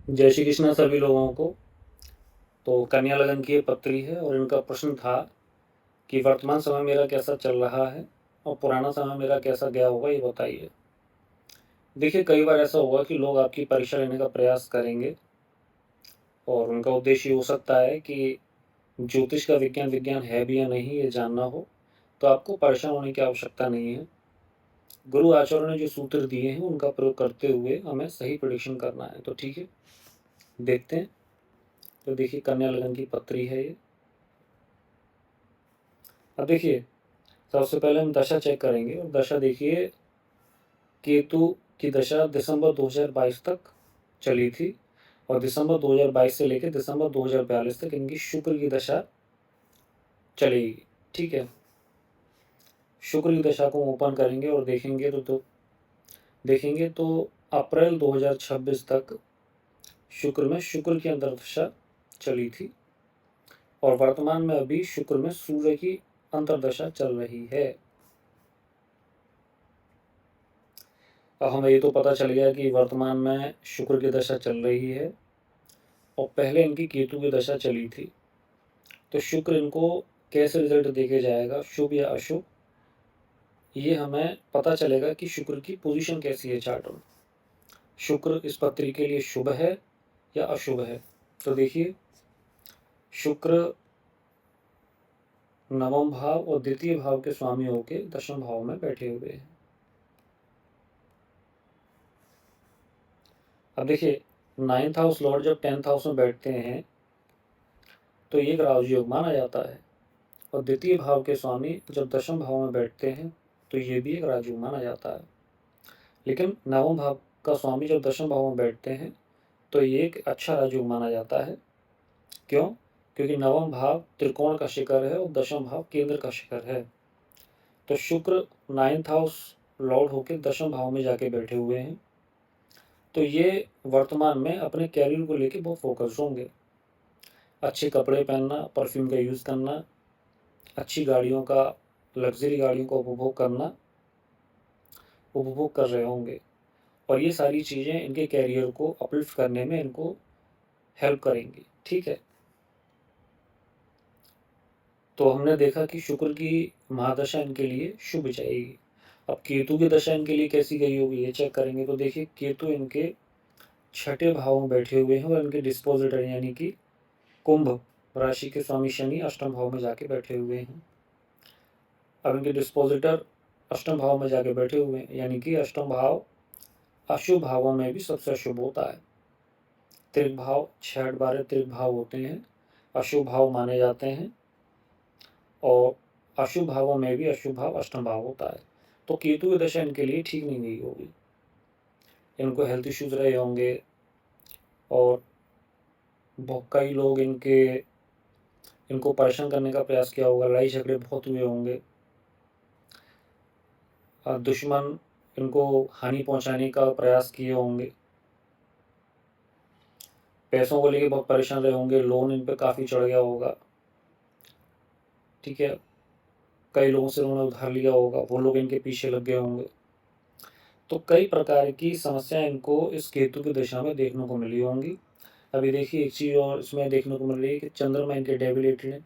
जय श्री कृष्ण सभी लोगों को। तो कन्या लगन की ये पत्री है और इनका प्रश्न था कि वर्तमान समय मेरा कैसा चल रहा है और पुराना समय मेरा कैसा गया होगा, ये बताइए। देखिए, कई बार ऐसा होगा कि लोग आपकी परीक्षा लेने का प्रयास करेंगे और उनका उद्देश्य ये हो सकता है कि ज्योतिष का विज्ञान विज्ञान है भी या नहीं ये जानना हो। तो आपको परेशान होने की आवश्यकता नहीं है। गुरु आचार्यों ने जो सूत्र दिए हैं उनका प्रयोग करते हुए हमें सही प्रेडिक्शन करना है। तो ठीक है, देखते हैं। तो देखिए, कन्या लगन की पत्री है ये। अब देखिए, सबसे पहले हम दशा चेक करेंगे और दशा देखिए, केतु की दशा दिसंबर 2022 तक चली थी और दिसंबर 2022 से लेकर दिसंबर 2042 तक इनकी शुक्र की दशा चलेगी। ठीक है, शुक्र की दशा को ओपन करेंगे और देखेंगे तो अप्रैल 2026 तक शुक्र में शुक्र की अंतर्दशा चली थी और वर्तमान में अभी शुक्र में सूर्य की अंतर्दशा चल रही है। अब हमें ये तो पता चल गया कि वर्तमान में शुक्र की दशा चल रही है और पहले इनकी केतु की दशा चली थी। तो शुक्र इनको कैसे रिजल्ट देके जाएगा, शुभ या अशुभ, ये हमें पता चलेगा कि शुक्र की पोजीशन कैसी है चार्ट में। शुक्र इस पत्री के लिए शुभ है या अशुभ है। तो देखिए, शुक्र नवम भाव और द्वितीय भाव के स्वामी होके दशम भाव में बैठे हुए हैं। अब देखिए, 9th हाउस लॉर्ड जब 10th हाउस में बैठते हैं तो ये एक राजयोग माना जाता है और द्वितीय भाव के स्वामी जब दशम भाव में बैठते हैं तो ये भी एक राजयोग माना जाता है। लेकिन नवम भाव का स्वामी जब दशम भाव में बैठते हैं तो ये एक अच्छा राजयोग माना जाता है। क्यों? क्योंकि नवम भाव त्रिकोण का शिखर है और दशम भाव केंद्र का शिखर है। तो शुक्र 9th हाउस लॉर्ड होकर दशम भाव में जाके बैठे हुए हैं। तो ये वर्तमान में अपने कैरियर को लेके बहुत फोकस होंगे। अच्छे कपड़े पहनना, परफ्यूम का यूज़ करना, अच्छी गाड़ियों का, लग्जरी गाड़ियों का उपभोग कर रहे होंगे और ये सारी चीज़ें इनके कैरियर को अपलिफ्ट करने में इनको हेल्प करेंगी। ठीक है, तो हमने देखा कि शुक्र की महादशा इनके लिए शुभ जाएगी। अब केतु की दशा इनके लिए कैसी गई होगी ये चेक करेंगे। तो देखिए, केतु इनके छठे भाव में बैठे हुए हैं और इनके डिस्पोजिटर यानी कि कुंभ राशि के स्वामी शनि अष्टम भाव में जाके बैठे हुए हैं। अब इनके डिस्पोजिटर अष्टम भाव में जाके बैठे हुए हैं यानी कि अष्टम भाव अशुभ भावों में भी सबसे अशुभ होता है। त्रिक भाव 6-8-12 त्रिक भाव होते हैं, अशुभ भाव माने जाते हैं और अशुभ भावों में भी अशुभ भाव अष्टम भाव होता है। तो केतु की दशा इनके लिए ठीक नहीं गई होगी, इनको हेल्थ इश्यूज रहे होंगे और बहुत कई लोग इनको परेशान करने का प्रयास किया होगा, लड़ाई झगड़े बहुत हुए होंगे, दुश्मन इनको हानि पहुंचाने का प्रयास किए होंगे, पैसों को लेके बहुत परेशान रहे होंगे, लोन इन पे काफ़ी चढ़ गया होगा। ठीक है, कई लोगों से उन्होंने उधार लिया होगा, वो लोग इनके पीछे लग गए होंगे। तो कई प्रकार की समस्याएं इनको इस केतु की दिशा में देखने को मिली होंगी। अभी देखिए, एक चीज़ और इसमें देखने को मिल रही है कि चंद्रमा इनके डेबिलिटेड है,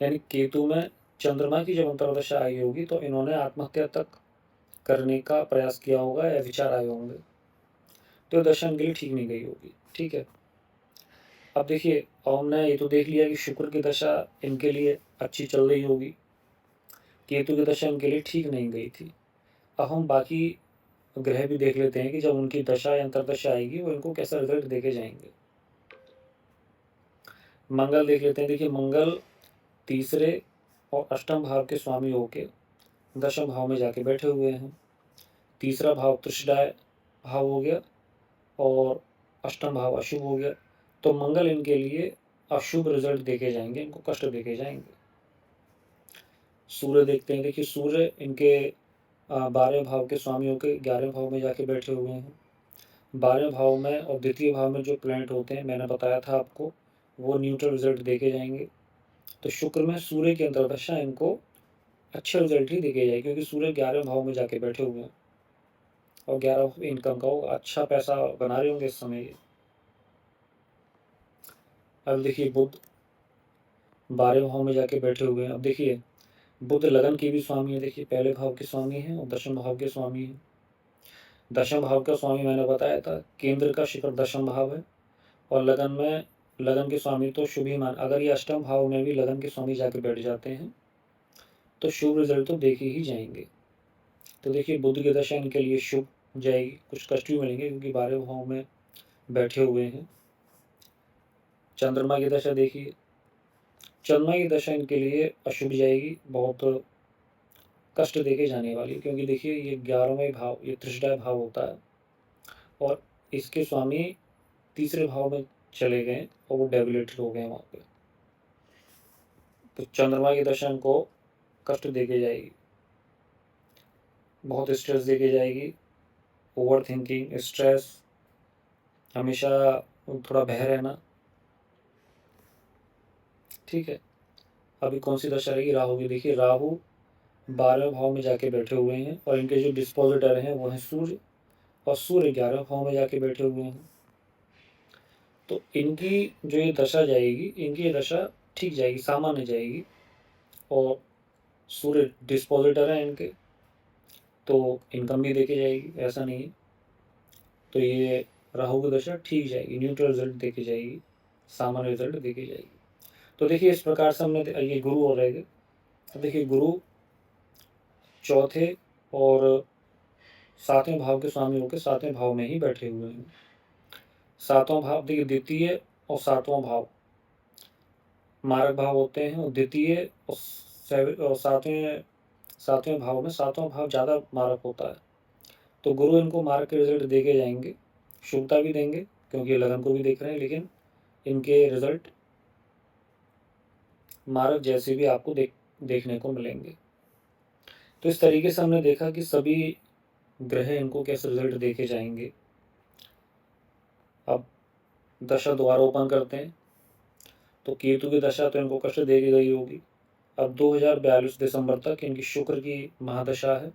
यानी केतु में चंद्रमा की जब अंतर्दशा आई होगी तो इन्होंने आत्महत्या तक करने का प्रयास किया होगा या विचार आए होंगे। तो दशा इनके लिए ठीक नहीं गई होगी। ठीक है, अब देखिए, हमने ये तो देख लिया कि शुक्र की दशा इनके लिए अच्छी चल रही होगी, केतु की दशा इनके लिए ठीक नहीं गई थी। अब हम बाकी ग्रह भी देख लेते हैं कि जब उनकी दशा या अंतर्दशा आएगी वो इनको कैसा रिजल्ट देके जाएंगे। मंगल देख लेते हैं। देखिए, मंगल तीसरे और अष्टम भाव के स्वामी होके दशम भाव में जाके बैठे हुए हैं। तीसरा भाव तुष्टाय भाव हो गया और अष्टम भाव अशुभ हो गया। तो मंगल इनके लिए अशुभ रिजल्ट देके जाएंगे, इनको कष्ट देके जाएंगे। सूर्य देखते हैं। देखिए, सूर्य इनके 12वें भाव के स्वामी होकर 11वें भाव में जाके बैठे हुए हैं। 12वें भाव में और द्वितीय भाव में जो प्लैनेट होते हैं, मैंने बताया था आपको, वो न्यूट्रल रिजल्ट देके जाएंगे। तो शुक्र में सूर्य की अंतर्दशा इनको अच्छे रिजल्ट ही देके जाएगी क्योंकि सूर्य 11वें भाव में जाके बैठे हुए हैं और 11 इनकम का वो अच्छा पैसा बना रहे होंगे इस समय ये। अब देखिए बुध 12वें भाव में जाके बैठे हुए हैं। अब देखिए बुध लगन के भी स्वामी है, देखिए पहले भाव के स्वामी हैं और दशम भाव के स्वामी हैं। दशम भाव का स्वामी मैंने बताया था, केंद्र का शिखर दशम भाव है और लगन के स्वामी तो शुभ ही मान, अगर ये अष्टम भाव में भी लगन के स्वामी जाके बैठ जाते हैं तो शुभ रिजल्ट तो देखे ही जाएंगे। तो देखिए बुध की दशा इनके लिए शुभ जाएगी, कुछ कष्ट भी मिलेंगे क्योंकि 12वें भाव में बैठे हुए हैं। चंद्रमा की दशा देखिए, चंद्रमा की दशा इनके लिए अशुभ जाएगी, बहुत कष्ट देके जाने वाली, क्योंकि देखिए ये 11वें भाव, ये त्रिशदाय भाव होता है और इसके स्वामी तीसरे भाव में चले गए और वो डेबिलेटेड हो गए वहाँ पे। तो चंद्रमा की दशा इनको कष्ट देके जाएगी, बहुत स्ट्रेस देके जाएगी, ओवर थिंकिंग, स्ट्रेस, हमेशा थोड़ा भय रहना। ठीक है, अभी कौन सी दशा रहेगी? राहु की। देखिए राहु 12वें भाव में जाके बैठे हुए हैं और इनके जो डिस्पोजिटर हैं वो हैं सूर्य, और सूर्य 11वें भाव में जाके बैठे हुए हैं। तो इनकी जो ये दशा जाएगी, इनकी ये दशा ठीक जाएगी, सामान्य जाएगी, और सूर्य डिस्पोजिटर है इनके, तो इनकम भी देके जाएगी, ऐसा नहीं है। तो ये राहु की दशा ठीक जाएगी, न्यूट्रल रिजल्ट देके जाएगी, सामान्य रिजल्ट देके जाएगी। तो देखिए इस प्रकार से हमने, ये गुरु हो रहे थे, तो देखिए गुरु चौथे और 7वें भाव के स्वामी होकर 7वें भाव में ही बैठे हुए हैं। 7वां भाव देखिए, द्वितीय और 7वां भाव मारक भाव होते हैं, और द्वितीय और 7वें भाव में 7वां भाव ज़्यादा मारक होता है। तो गुरु इनको मारक के रिजल्ट देके जाएंगे, शुभता भी देंगे क्योंकि लगन को भी देख रहे हैं, लेकिन इनके रिजल्ट मारक जैसे भी आपको देखने को मिलेंगे। तो इस तरीके से हमने देखा कि सभी ग्रह इनको कैसे रिजल्ट देके जाएंगे। अब दशा दोबारा ओपन करते हैं, तो केतु की दशा तो इनको कष्ट देगी गई होगी। अब 2042 दिसंबर तक इनकी शुक्र की महादशा है,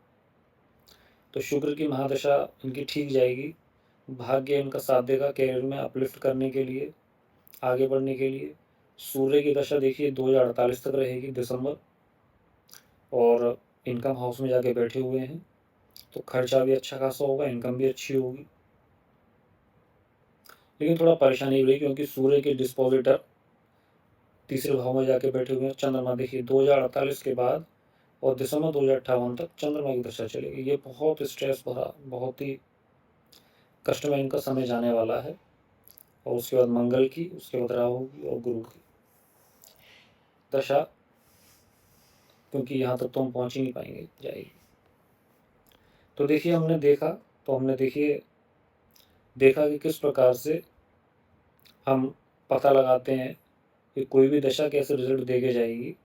तो शुक्र की महादशा इनकी ठीक जाएगी, भाग्य इनका साथ देगा कैरियर में अपलिफ्ट करने के लिए, आगे बढ़ने के लिए। सूर्य की दशा देखिए 2048 तक रहेगी दिसंबर, और इनकम हाउस में जाके बैठे हुए हैं, तो खर्चा भी अच्छा खासा होगा, इनकम भी अच्छी होगी। लेकिन थोड़ा परेशानी हुई क्योंकि सूर्य के डिस्पोजिटर तीसरे भाव में जाके बैठे हुए हैं। चंद्रमा देखिए 2048 के बाद और दिसंबर 2058 तक चंद्रमा की दशा चलेगी। ये बहुत स्ट्रेस भरा, बहुत ही कष्टमय इनका समय जाने वाला है, और उसके बाद मंगल की, उसके बाद राहु की और गुरु की दशा, क्योंकि यहाँ तक तो हम पहुँच ही नहीं पाएंगे, जाएगी। तो देखिए हमने देखा कि किस प्रकार से हम पता लगाते हैं कि कोई भी दशा कैसे रिजल्ट देके जाएगी।